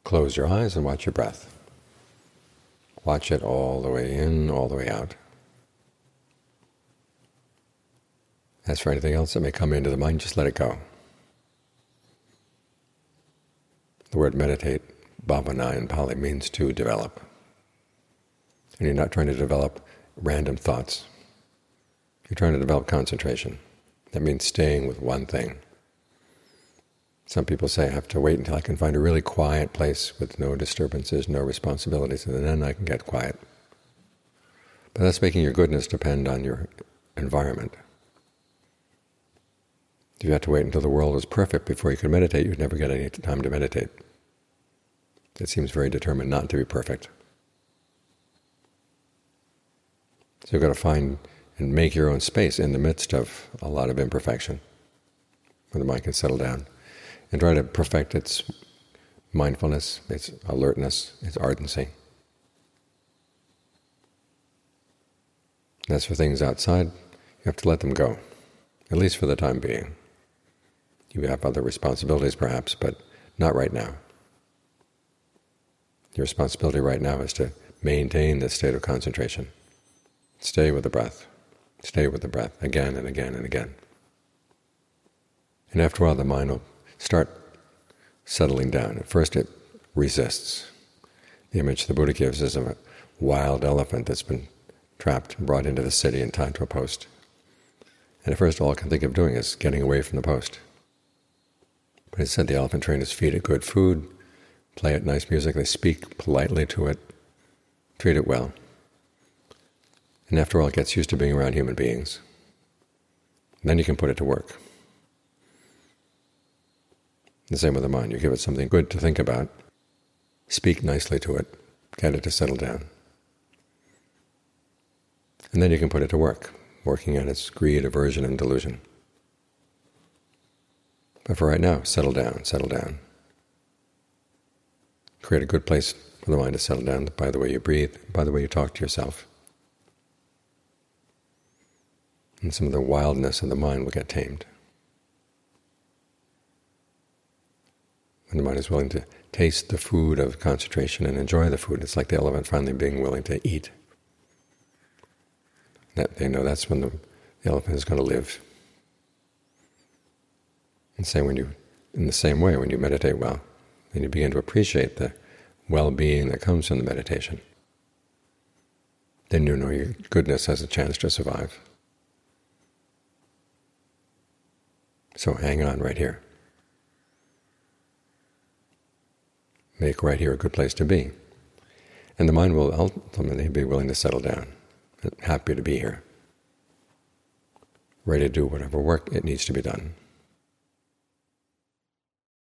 Close your eyes and watch your breath. Watch it all the way in, all the way out. As for anything else that may come into the mind, just let it go. The word meditate, bhavana in Pali, means to develop. And you're not trying to develop random thoughts. You're trying to develop concentration. That means staying with one thing. Some people say, I have to wait until I can find a really quiet place with no disturbances, no responsibilities, and then I can get quiet. But that's making your goodness depend on your environment. If you had to wait until the world was perfect before you could meditate, you'd never get any time to meditate. It seems very determined not to be perfect. So you've got to find and make your own space in the midst of a lot of imperfection, where the mind can settle down, and try to perfect its mindfulness, its alertness, its ardency. And as for things outside, you have to let them go, at least for the time being. You have other responsibilities perhaps, but not right now. Your responsibility right now is to maintain this state of concentration. Stay with the breath. Stay with the breath again and again and again. And after a while the mind will start settling down. At first it resists. The image the Buddha gives is of a wild elephant that's been trapped and brought into the city and tied to a post. And at first all it can think of doing is getting away from the post. But he said the elephant trainers feed it good food, play it nice music, they speak politely to it, treat it well. And after all, it gets used to being around human beings. Then you can put it to work. The same with the mind. You give it something good to think about, speak nicely to it, get it to settle down. And then you can put it to work, working on its greed, aversion, and delusion. But for right now, settle down, settle down. Create a good place for the mind to settle down by the way you breathe, by the way you talk to yourself. And some of the wildness of the mind will get tamed. When the mind is willing to taste the food of concentration and enjoy the food, it's like the elephant finally being willing to eat. That they know that's when the elephant is going to live. And in the same way, when you meditate well, then you begin to appreciate the well-being that comes from the meditation. Then you know your goodness has a chance to survive. So hang on right here. Make right here a good place to be. And the mind will ultimately be willing to settle down, happy to be here, ready to do whatever work it needs to be done.